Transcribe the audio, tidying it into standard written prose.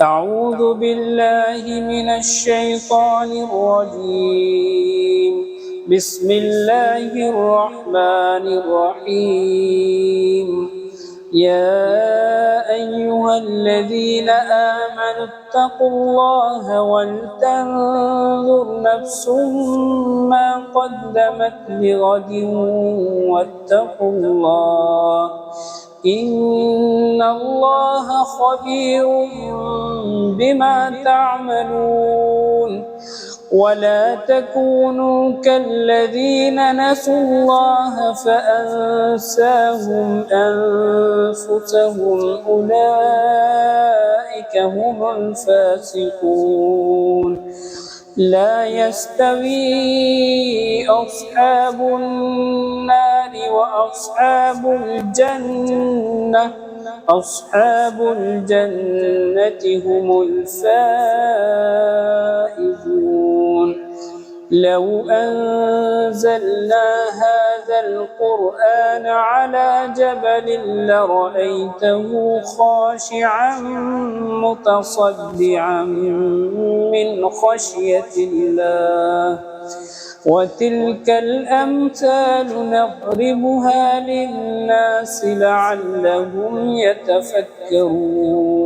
أعوذ بالله من الشيطان الرجيم. بسم الله الرحمن الرحيم. يا أيها الذين آمنوا اتقوا الله ولتنظر نفس ما قدمت لغد واتقوا الله إن الله خبير بما تعملون. ولا تكونوا كالذين نسوا الله فأنساهم أنفسهم أولئك هم الفاسقون. لا يستوي أصحاب النار وأصحاب الجنة هم الفائزون. لو أنزلنا هذا القرآن على جبل لرأيته خاشعا متصدعا من خشية الله. وتلك الأمثال نضربها للناس لعلهم يتفكرون.